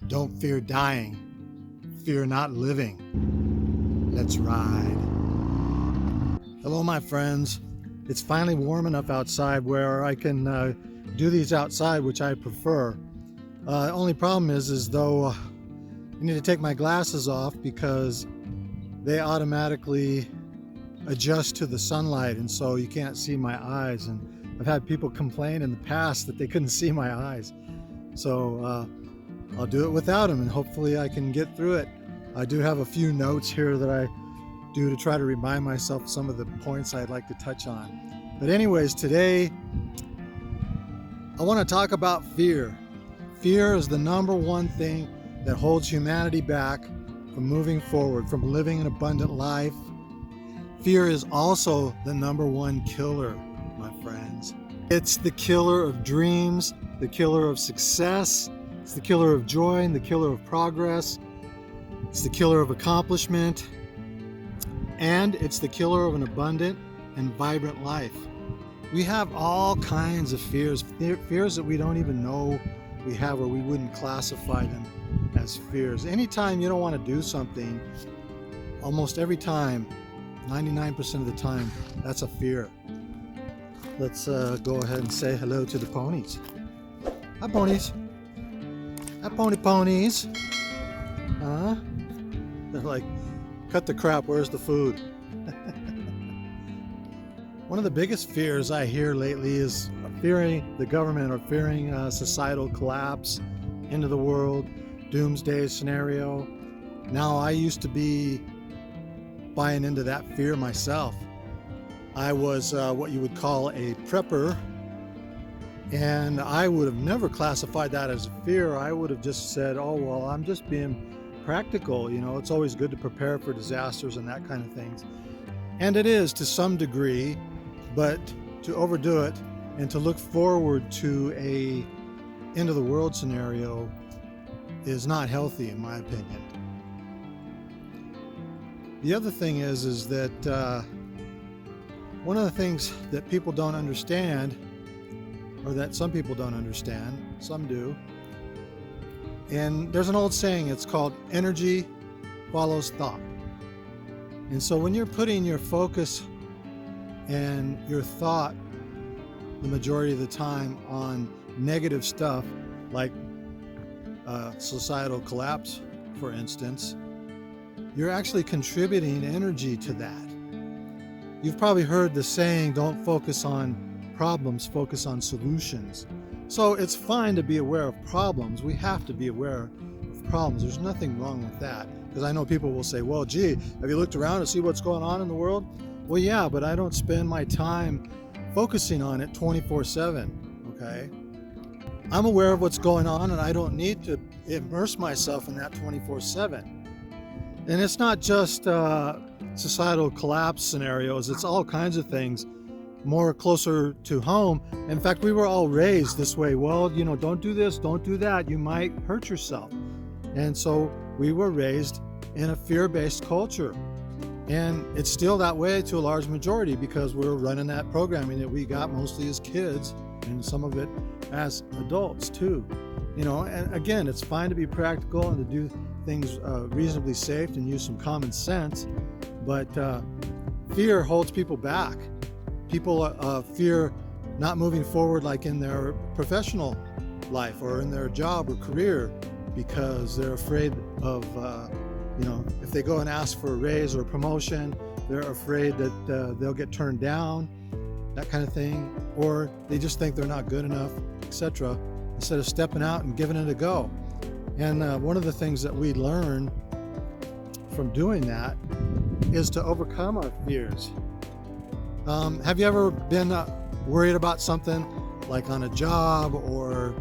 Don't fear dying. Fear not living. Let's ride. Hello, my friends. It's finally warm enough outside where I can do these outside, which I prefer. Only problem is though I need to take my glasses off because they automatically adjust to the sunlight, and so you can't see my eyes. And I've had people complain in the past that they couldn't see my eyes. So I'll do it without them, and hopefully I can get through it. I do have a few notes here that I do to try to remind myself some of the points I'd like to touch on. But anyways, today I want to talk about fear. Fear is the number one thing that holds humanity back from moving forward, from living an abundant life. Fear is also the number one killer, my friends. It's the killer of dreams, the killer of success, it's the killer of joy and the killer of progress. It's the killer of accomplishment, and it's the killer of an abundant and vibrant life. We have all kinds of fears that we don't even know we have, or we wouldn't classify them as fears. Anytime you don't want to do something, almost every time, 99% of the time, that's a fear. Let's go ahead and say hello to the ponies. Hi, ponies. Hi, ponies. Huh? They're like, cut the crap, where's the food? One of the biggest fears I hear lately is fearing the government, or fearing societal collapse, end of the world, doomsday scenario. Now, I used to be buying into that fear myself. I was what you would call a prepper, and I would have never classified that as a fear. I would have just said, oh, well, I'm just being practical. You know, it's always good to prepare for disasters and that kind of things. And it is to some degree, but to overdo it and to look forward to a end of the world scenario is not healthy, in my opinion. The other thing is that one of the things that people don't understand, or that some people don't understand, some do, and there's an old saying, it's called energy follows thought. And so when you're putting your focus and your thought the majority of the time on negative stuff, like societal collapse, for instance, you're actually contributing energy to that. You've probably heard the saying, don't focus on problems, focus on solutions. So it's fine to be aware of problems. We have to be aware of problems. There's nothing wrong with that. Because I know people will say, well, gee, have you looked around to see what's going on in the world? Well, yeah, but I don't spend my time focusing on it 24/7, okay? I'm aware of what's going on, and I don't need to immerse myself in that 24/7. And it's not just societal collapse scenarios. It's all kinds of things more closer to home. In fact, we were all raised this way. Well, you know, don't do this, don't do that. You might hurt yourself. And so we were raised in a fear-based culture. And it's still that way to a large majority because we're running that programming that we got mostly as kids, and some of it as adults too. You know, and again, it's fine to be practical and to do things reasonably safe and use some common sense, but fear holds people back. People fear not moving forward, like in their professional life or in their job or career, because they're afraid of, if they go and ask for a raise or a promotion, they're afraid that they'll get turned down, that kind of thing, or they just think they're not good enough, etc., instead of stepping out and giving it a go. And one of the things that we learn from doing that is to overcome our fears. Have you ever been worried about something, like on a job or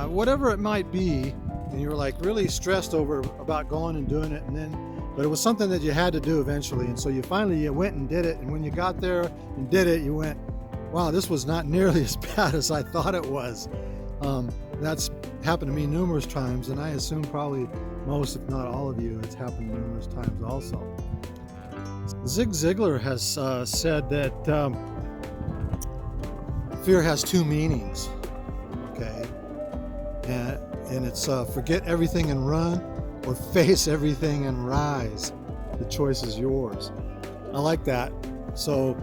whatever it might be, and you were like really stressed about going and doing it, but it was something that you had to do eventually, and so you went and did it, and when you got there and did it, you went, wow, this was not nearly as bad as I thought it was. That's happened to me numerous times, and I assume probably most, if not all of you, it's happened numerous times also. Zig Ziglar has said that fear has two meanings, okay? And and it's forget everything and run, or face everything and rise. The choice is yours. I like that. So,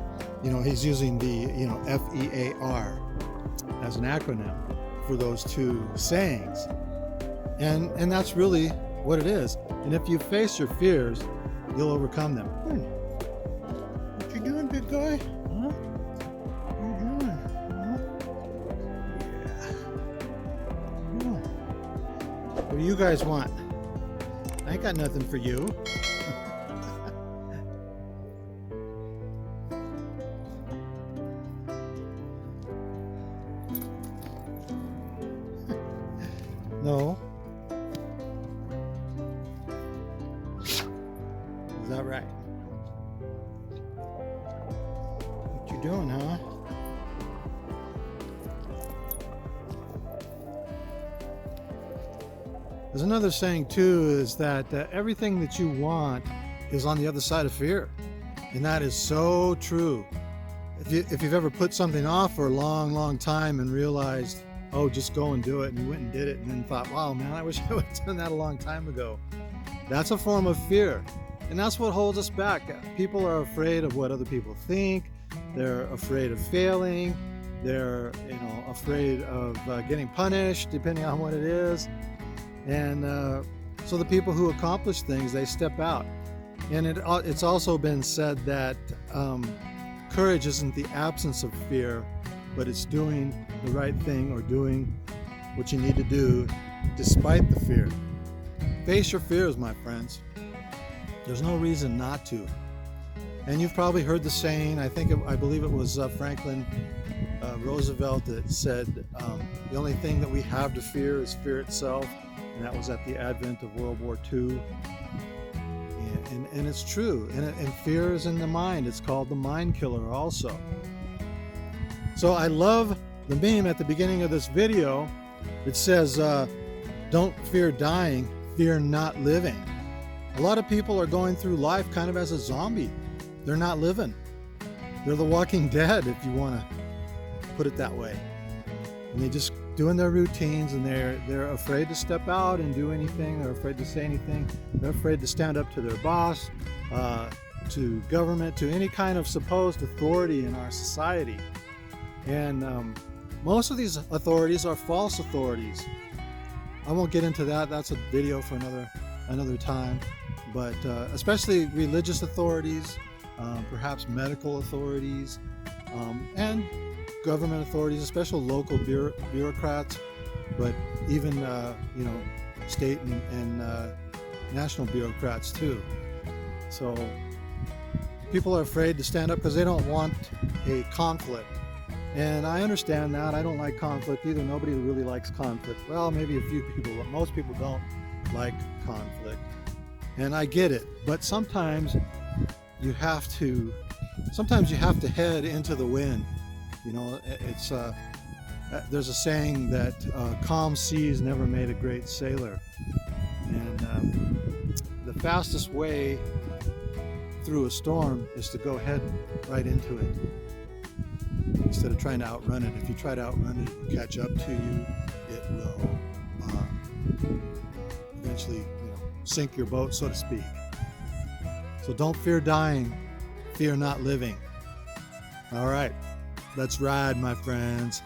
he's using the, FEAR as an acronym for those two sayings. And that's really what it is. And if you face your fears, you'll overcome them. What you doing, big guy? Huh? What you doing? Huh? Yeah. What do you guys want? I ain't got nothing for you. No. Is that right? What you doing, huh? There's another saying too, is that everything that you want is on the other side of fear. And that is so true. If you've ever put something off for a long, long time and realized, oh, just go and do it, and you went and did it, and then thought, wow, man, I wish I would have done that a long time ago. That's a form of fear. And that's what holds us back. People are afraid of what other people think. They're afraid of failing. They're, afraid of getting punished, depending on what it is. And so the people who accomplish things, they step out. And it's also been said that courage isn't the absence of fear, but it's doing the right thing or doing what you need to do despite the fear. Face your fears, my friends. There's no reason not to. And you've probably heard the saying, I believe it was Franklin Roosevelt that said, the only thing that we have to fear is fear itself. And that was at the advent of World War II. And it's true. And fear is in the mind. It's called the mind killer also. So I love the meme at the beginning of this video. It says, don't fear dying, fear not living. A lot of people are going through life kind of as a zombie. They're not living. They're the walking dead, if you want to put it that way. And they just doing their routines, and they're afraid to step out and do anything. They're afraid to say anything. They're afraid to stand up to their boss, to government, to any kind of supposed authority in our society. And most of these authorities are false authorities. I won't get into that. That's a video for another time. But especially religious authorities, perhaps medical authorities, and government authorities, especially local bureaucrats, but even state and national bureaucrats too. So people are afraid to stand up because they don't want a conflict. And I understand that. I don't like conflict either. Nobody really likes conflict. Well, maybe a few people, but most people don't like conflict. And I get it. But sometimes you have to head into the wind. It's there's a saying that calm seas never made a great sailor. And the fastest way through a storm is to go head right into it, instead of trying to outrun it. If you try to outrun it, it will catch up to you. It will eventually, sink your boat, so to speak. So don't fear dying, fear not living. All right, let's ride, my friends.